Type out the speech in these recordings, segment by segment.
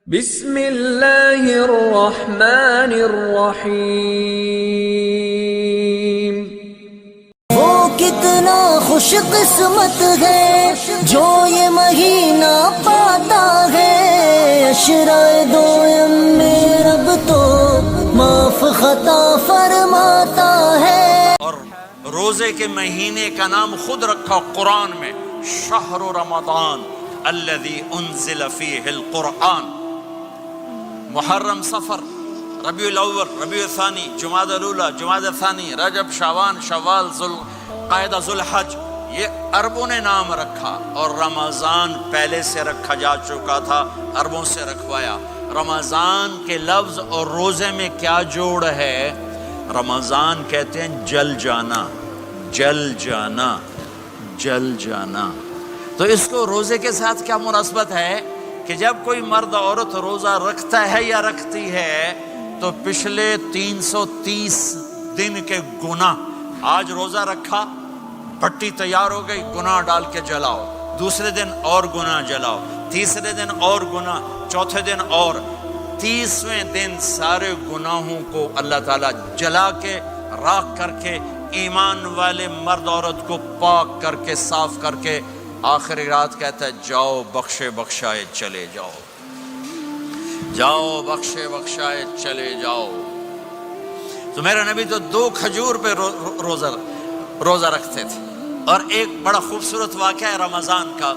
بسم اللہ الرحمن الرحیم۔ وہ کتنا خوش قسمت ہے جو یہ مہینہ پاتا ہے، عشرۂ دوم میں رب تو معاف خطا فرماتا ہے۔ اور روزے کے مہینے کا نام خود رکھا قرآن میں، شہر رمضان الذی انزل فیہ القرآن۔ محرم، صفر، ربیع الاول، ربیع الثانی، جمادی الاولی، جمادی الثانی، رجب، شعبان، شوال، ذوالقعدہ، ذوالحج، یہ عربوں نے نام رکھا، اور رمضان پہلے سے رکھا جا چکا تھا، عربوں سے رکھوایا۔ رمضان کے لفظ اور روزے میں کیا جوڑ ہے؟ رمضان کہتے ہیں جل جانا، جل جانا، جل جانا۔ تو اس کو روزے کے ساتھ کیا مناسبت ہے کہ جب کوئی مرد عورت روزہ رکھتا ہے یا رکھتی ہے تو پچھلے 330 دن کے گناہ، آج روزہ رکھا، پٹی تیار ہو گئی، گناہ ڈال کے جلاؤ، دوسرے دن اور گناہ جلاؤ، تیسرے دن اور گناہ، چوتھے دن اور، 30ویں دن سارے گناہوں کو اللہ تعالیٰ جلا کے، راکھ کر کے، ایمان والے مرد عورت کو پاک کر کے، صاف کر کے، آخری رات کہتا ہے جاؤ بخشے بخشائے چلے جاؤ، جاؤ بخشے بخشائے چلے جاؤ۔ تو میرا نبی تو 2 کھجور پہ روزہ رکھتے تھے۔ اور ایک بڑا خوبصورت واقعہ ہے رمضان کا،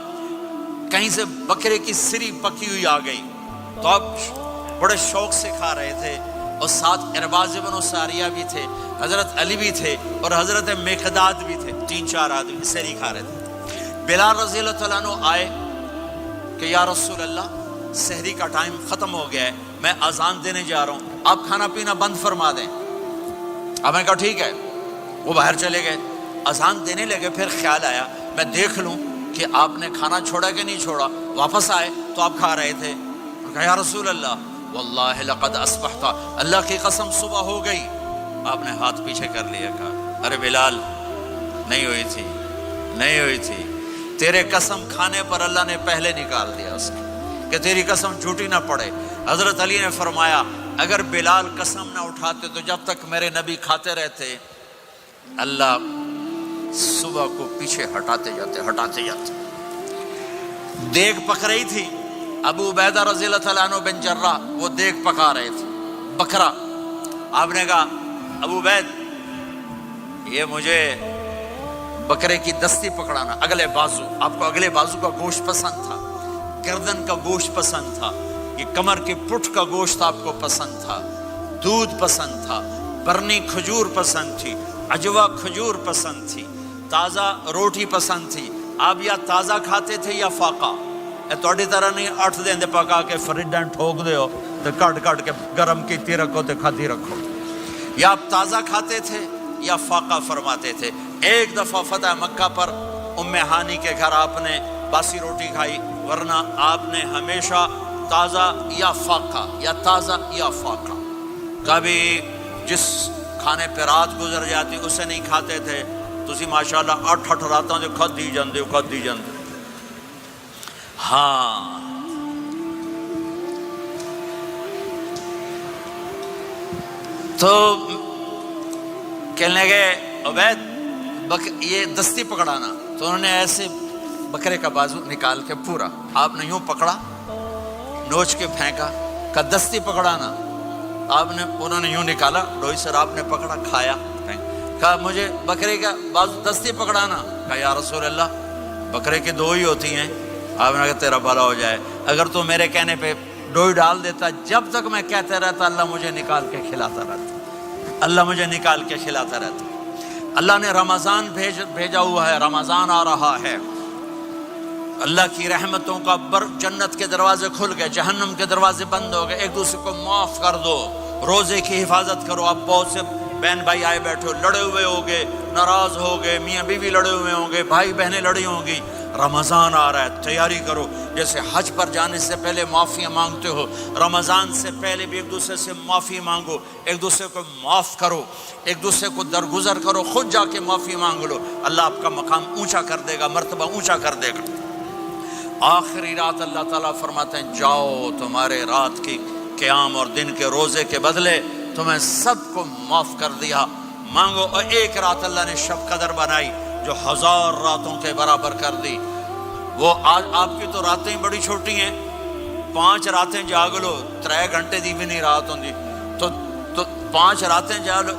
کہیں سے بکرے کی سری پکی ہوئی آ گئی تو آپ بڑے شوق سے کھا رہے تھے، اور ساتھ ارباز بن ساریہ بھی تھے، حضرت علی بھی تھے، اور حضرت مقداد بھی تھے، 3-4 آدمی سری کھا رہے تھے۔ بلال رضی اللہ تعالیٰ عنہ آئے کہ یا رسول اللہ، سحری کا ٹائم ختم ہو گیا ہے، میں اذان دینے جا رہا ہوں، آپ کھانا پینا بند فرما دیں۔ اب میں کہا ٹھیک ہے، وہ باہر چلے گئے، اذان دینے لگے، پھر خیال آیا میں دیکھ لوں کہ آپ نے کھانا چھوڑا کہ نہیں چھوڑا۔ واپس آئے تو آپ کھا رہے تھے، کہا یا رسول اللہ واللہ لقد اصبحت، اللہ کی قسم صبح ہو گئی۔ آپ نے ہاتھ پیچھے کر لیا، کہا ارے بلال نہیں ہوئی تھی، نہیں ہوئی تھی، تیرے قسم کھانے پر اللہ نے پہلے نکال دیا اس کو، کہ تیری قسم جھوٹی نہ پڑے۔ حضرت علی نے فرمایا اگر بلال قسم نہ اٹھاتے تو جب تک میرے نبی کھاتے رہتے، اللہ صبح کو پیچھے ہٹاتے جاتے۔ دیگ پک رہی تھی، ابو عبیدہ رضی اللہ تعالیٰ عنہ بن جراح وہ دیگ پکا رہے تھے، بکرا۔ آپ نے کہا ابو عبید یہ مجھے بکرے کی دستی پکڑانا، اگلے بازو، آپ کو اگلے بازو کا گوشت پسند تھا، گردن کا گوشت پسند تھا، یہ کمر کے پٹھ کا گوشت آپ کو پسند تھا، دودھ پسند تھا، برنی کھجور پسند تھی، عجوا کھجور پسند تھی، تازہ روٹی پسند تھی۔ آپ یا تازہ کھاتے تھے یا فاقہ، توڑی طرح نہیں 8 دن دے پکا کے فریڈاں ٹھوک دے ہو تو کٹ کے گرم کیتی رکھو تو کھاتی رکھو، یا آپ تازہ کھاتے تھے یا فاقہ فرماتے تھے۔ ایک دفعہ فتح مکہ پر ام ہانی کے گھر آپ نے باسی روٹی کھائی، ورنہ آپ نے ہمیشہ تازہ یا فاقہ، یا تازہ یا فاقہ۔ کبھی جس کھانے پہ رات گزر جاتی اسے نہیں کھاتے تھے، تسی ماشاءاللہ 8 راتوں جو کھدی جاندے ہو۔ ہاں تو کہنے لگے عبید یہ دستی پکڑانا، تو انہوں نے ایسے بکرے کا بازو نکال کے پورا، آپ نے یوں پکڑا، نوچ کے پھینکا، کہا دستی پکڑانا، انہوں نے یوں نکالا ڈوئی سر، آپ نے پکڑا، کھایا، کہا مجھے بکرے کا بازو دستی پکڑانا، کہا یا رسول اللہ بکرے کی 2 ہی ہوتی ہیں۔ آپ نے کہا تیرا بھلا ہو جائے، اگر تو میرے کہنے پہ ڈوئی ڈال دیتا، جب تک میں کہتے رہتا اللہ مجھے نکال کے کھلاتا رہتا، اللہ مجھے نکال کے کھلاتا رہتا۔ اللہ نے رمضان بھیجا ہوا ہے، رمضان آ رہا ہے، اللہ کی رحمتوں کا جنت کے دروازے کھل گئے، جہنم کے دروازے بند ہو گئے، ایک دوسرے کو معاف کر دو، روزے کی حفاظت کرو۔ آپ بہت سے بہن بھائی آئے بیٹھے ہو، لڑے ہوئے ہوگے، ناراض ہوگے، میاں بیوی لڑے ہوئے ہوں گے، بھائی بہنیں لڑی ہوں گی۔ رمضان آ رہا ہے، تیاری کرو، جیسے حج پر جانے سے پہلے معافیاں مانگتے ہو، رمضان سے پہلے بھی ایک دوسرے سے معافی مانگو، ایک دوسرے کو معاف کرو، ایک دوسرے کو درگزر کرو، خود جا کے معافی مانگ لو، اللہ آپ کا مقام اونچا کر دے گا، مرتبہ اونچا کر دے گا۔ آخری رات اللہ تعالیٰ فرماتے ہیں جاؤ تمہارے رات کی قیام اور دن کے روزے کے بدلے تمہیں سب کو معاف کر دیا، مانگو۔ اور ایک رات اللہ نے شب قدر بنائی جو 1000 راتوں کے برابر کر دی۔ وہ آج آپ کی تو راتیں بڑی چھوٹی ہیں، 5 راتیں جاگ لو 3 گھنٹے دی بھی نہیں رات ہوندی، تو 5 راتیں جاگ لو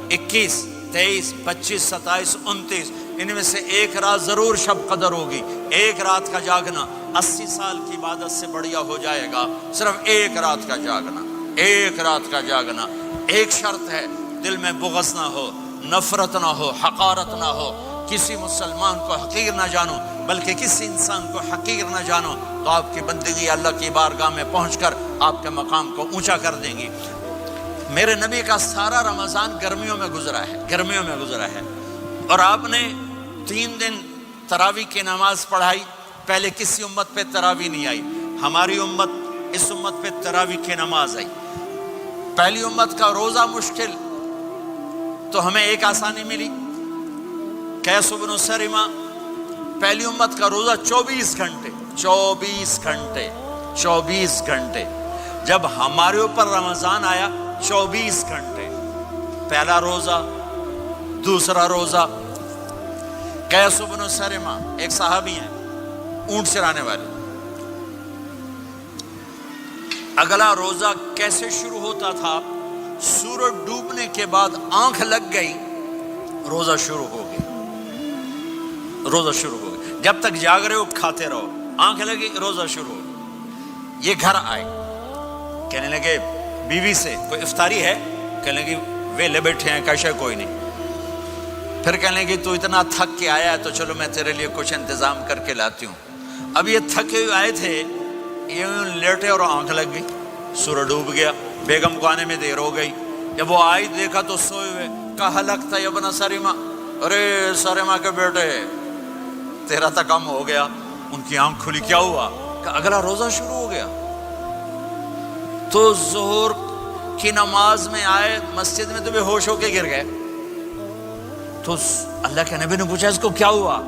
21 23 25 27 29، ان میں سے ایک رات ضرور شب قدر ہوگی۔ ایک رات کا جاگنا 80 سال کی عبادت سے بڑھیا ہو جائے گا، صرف ایک رات کا جاگنا، ایک رات کا جاگنا۔ ایک شرط ہے، دل میں بغض نہ ہو، نفرت نہ ہو، حقارت نہ ہو، کسی مسلمان کو حقیر نہ جانو بلکہ کسی انسان کو حقیر نہ جانو، تو آپ کی بندگی اللہ کی بارگاہ میں پہنچ کر آپ کے مقام کو اونچا کر دیں گی۔ میرے نبی کا سارا رمضان گرمیوں میں گزرا ہے، گرمیوں میں گزرا ہے، اور آپ نے 3 دن تراویح کی نماز پڑھائی۔ پہلے کسی امت پہ تراویح نہیں آئی، ہماری امت، اس امت پہ تراویح کی نماز آئی۔ پہلی امت کا روزہ مشکل، تو ہمیں ایک آسانی ملی، قیس بن سرمہ۔ پہلی امت کا روزہ 24 گھنٹے 24 گھنٹے 24 گھنٹے، جب ہمارے اوپر رمضان آیا 24 گھنٹے، پہلا روزہ، دوسرا روزہ۔ قیس بن سرمہ ایک صحابی ہیں، اونٹ چرانے والے۔ اگلا روزہ کیسے شروع ہوتا تھا؟ سورج ڈوبنے کے بعد آنکھ لگ گئی، روزہ شروع ہو گیا، روزہ شروع ہو گیا۔ جب تک جاگ رہے ہو کھاتے رہو، آنکھ لگی روزہ شروع ہو گیا۔ یہ گھر آئے، کہنے لگے بیوی سے کوئی افطاری ہے؟ کہنے لگے ویلے بیٹھے ہیں، کیسے کوئی نہیں۔ پھر کہنے لگے تو اتنا تھک کے آیا ہے تو چلو میں تیرے لیے کچھ انتظام کر کے لاتی ہوں۔ اب یہ تھکے ہوئے آئے تھے، یہ لیٹے اور آنکھ لگ گئی، سورج ڈوب گیا، بیگم کو آنے میں دیر ہو گئی۔ جب وہ آئی دیکھا تو سوئے ہوئے، کہا لگتا ہے ابن سرمہ، ارے سرمہ کے بیٹے تیرا تو کم ہو گیا۔ ان کی آنکھ کھلی، کیا ہوا؟ کہ اگلا روزہ شروع ہو گیا۔ تو ظہر کی نماز میں آئے مسجد میں تو بے ہوش ہو کے گر گئے۔ تو اللہ کے نبی نے پوچھا اس کو کیا ہوا؟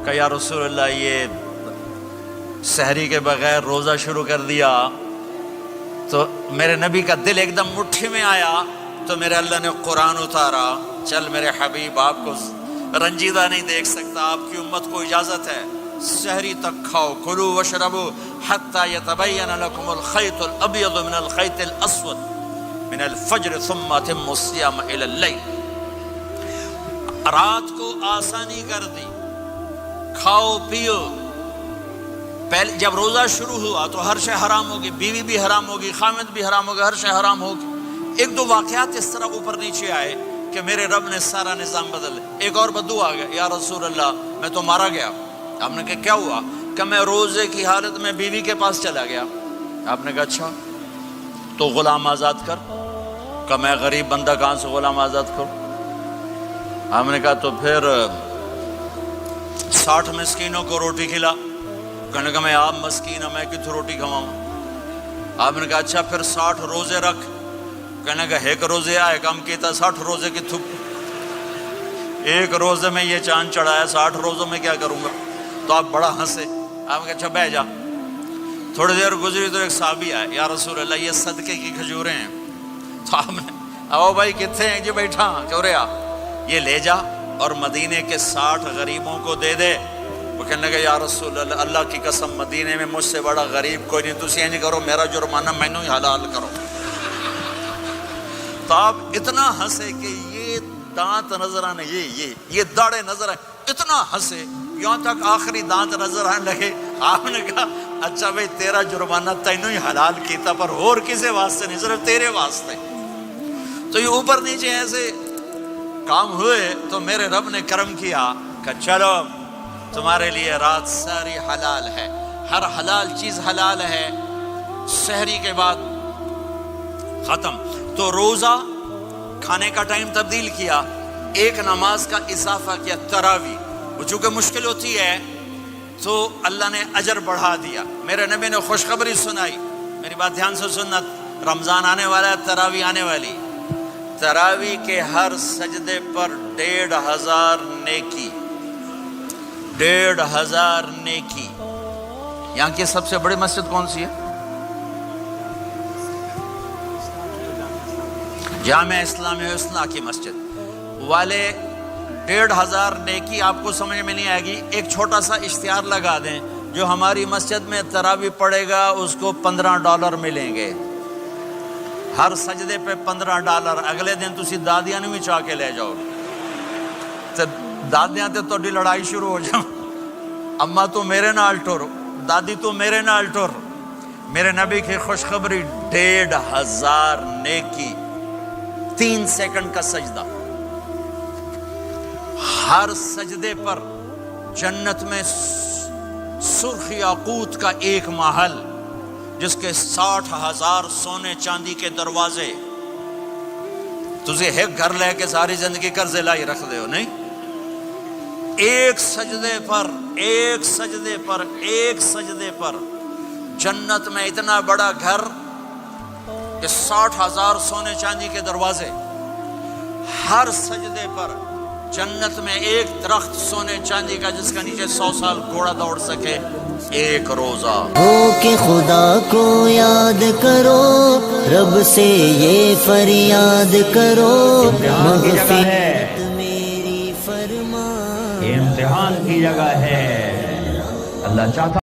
کہ یا رسول اللہ یہ سحری کے بغیر روزہ شروع کر دیا۔ تو میرے نبی کا دل ایک دم مٹھی میں آیا، تو میرے اللہ نے قرآن اتارا، چل میرے حبیب آپ کو رنجیدہ نہیں دیکھ سکتا، آپ کی امت کو اجازت ہے سحری تک کھاؤ، کلوا واشربوا حتی یتبین لکم الخیط الابیض من الخیط الاسود من الفجر ثم اتموا الصیام الی اللیل۔ رات کو آسانی کر دی، کھاؤ پیو۔ پہلے جب روزہ شروع ہوا تو ہر شے حرام ہوگی، بیوی بھی حرام ہوگی، خامد بھی حرام ہوگا، ہر شے حرام ہوگی۔ ایک دو واقعات اس طرح اوپر نیچے آئے کہ میرے رب نے سارا نظام بدل۔ ایک اور بدو آ گیا، یا رسول اللہ میں تو مارا گیا۔ آپ نے کہا کیا ہوا؟ کہ میں روزے کی حالت میں بیوی کے پاس چلا گیا۔ آپ نے کہا اچھا تو غلام آزاد کر۔ کہ میں غریب بندہ کہاں سے غلام آزاد کروں؟ آپ نے کہا تو پھر 60 مسکینوں کو روٹی کھلا۔ کہنے کا میں آپ مسکین ہوں، میں کتوں روٹی کھواؤں؟ آپ نے کہا اچھا پھر 60 روزے رکھ۔ کہنے کا ایک روزے آئے کم کیتا، 60 روزے کی تھپ، ایک روزے میں یہ چاند چڑھایا، 60 روزوں میں کیا کروں گا؟ تو آپ بڑا ہنسے۔ آپ نے کہا اچھا بہ جا۔ تھوڑی دیر گزری تو ایک صحابی آئے، یا رسول اللہ یہ صدقے کی کھجوریں ہیں۔ تو آپ نے او بھائی کتنے ہیں؟ جی بیٹھا چورے آ، یہ لے جا اور مدینے کے 60 غریبوں کو دے دے۔ وہ کہنے لگا یا رسول اللہ اللہ کی قسم مدینے میں مجھ سے بڑا غریب کوئی نہیں، تسی یہ نہیں کرو، میرا جرمانہ مینوں ہی حلال کرو۔ تو آپ اتنا ہنسے کہ یہ دانت نظر آنے، یہ داڑے نظر آئے، اتنا ہنسے یہاں تک آخری دانت نظر آنے لگے۔ آپ نے کہا اچھا بھائی تیرا جرمانہ تینوں ہی حلال کیتا، پر اور کسی واسطے نہیں، صرف تیرے واسطے۔ تو یہ اوپر نیچے ایسے کام ہوئے تو میرے رب نے کرم کیا کہ چلو تمہارے لیے رات ساری حلال ہے، ہر حلال چیز حلال ہے۔ سحری کے بعد ختم۔ تو روزہ کھانے کا ٹائم تبدیل کیا، ایک نماز کا اضافہ کیا، تراویح۔ وہ چونکہ مشکل ہوتی ہے تو اللہ نے اجر بڑھا دیا۔ میرے نبی نے خوشخبری سنائی، میری بات دھیان سے سننا، رمضان آنے والا ہے، تراویح آنے والی۔ تراویح کے ہر سجدے پر 1500 نیکی، 1500 نیکی۔ یہاں کی سب سے بڑی مسجد کون سی ہے؟ جامع اسلامی حسنہ کی مسجد والے 1500 نیکی آپ کو سمجھ میں نہیں آئے گی. ایک چھوٹا سا اشتہار لگا دیں، جو ہماری مسجد میں تراویح پڑھے گا اس کو $15 ملیں گے، ہر سجدے پہ $15. اگلے دن تسی دادیاں نہیں بھی چاہ کے لے جاؤ تے دادیاں تے تہاڈی لڑائی شروع ہو جاؤ، اما تو میرے نال ٹر، دادی تو میرے نال ٹر. میرے نبی کی خوشخبری 1500 نیکی، 3 سیکنڈ کا سجدہ. ہر سجدے پر جنت میں سرخ یاقوت کا ایک محل جس کے 60,000 سونے چاندی کے دروازے. تجھے ایک گھر لے کے ساری زندگی قرضے لائی رکھ دے ہو نہیں؟ ایک سجدے پر جنت میں اتنا بڑا گھر کہ 60,000 سونے چاندی کے دروازے. ہر سجدے پر جنت میں ایک درخت سونے چاندی کا جس کا نیچے 100 سال گھوڑا دوڑ سکے. ایک روزہ ہو کہ خدا کو یاد کرو، رب سے یہ فریاد کرو، مغفرت میری فرما. یہ امتحان کی جگہ ہے. اللہ چاہتا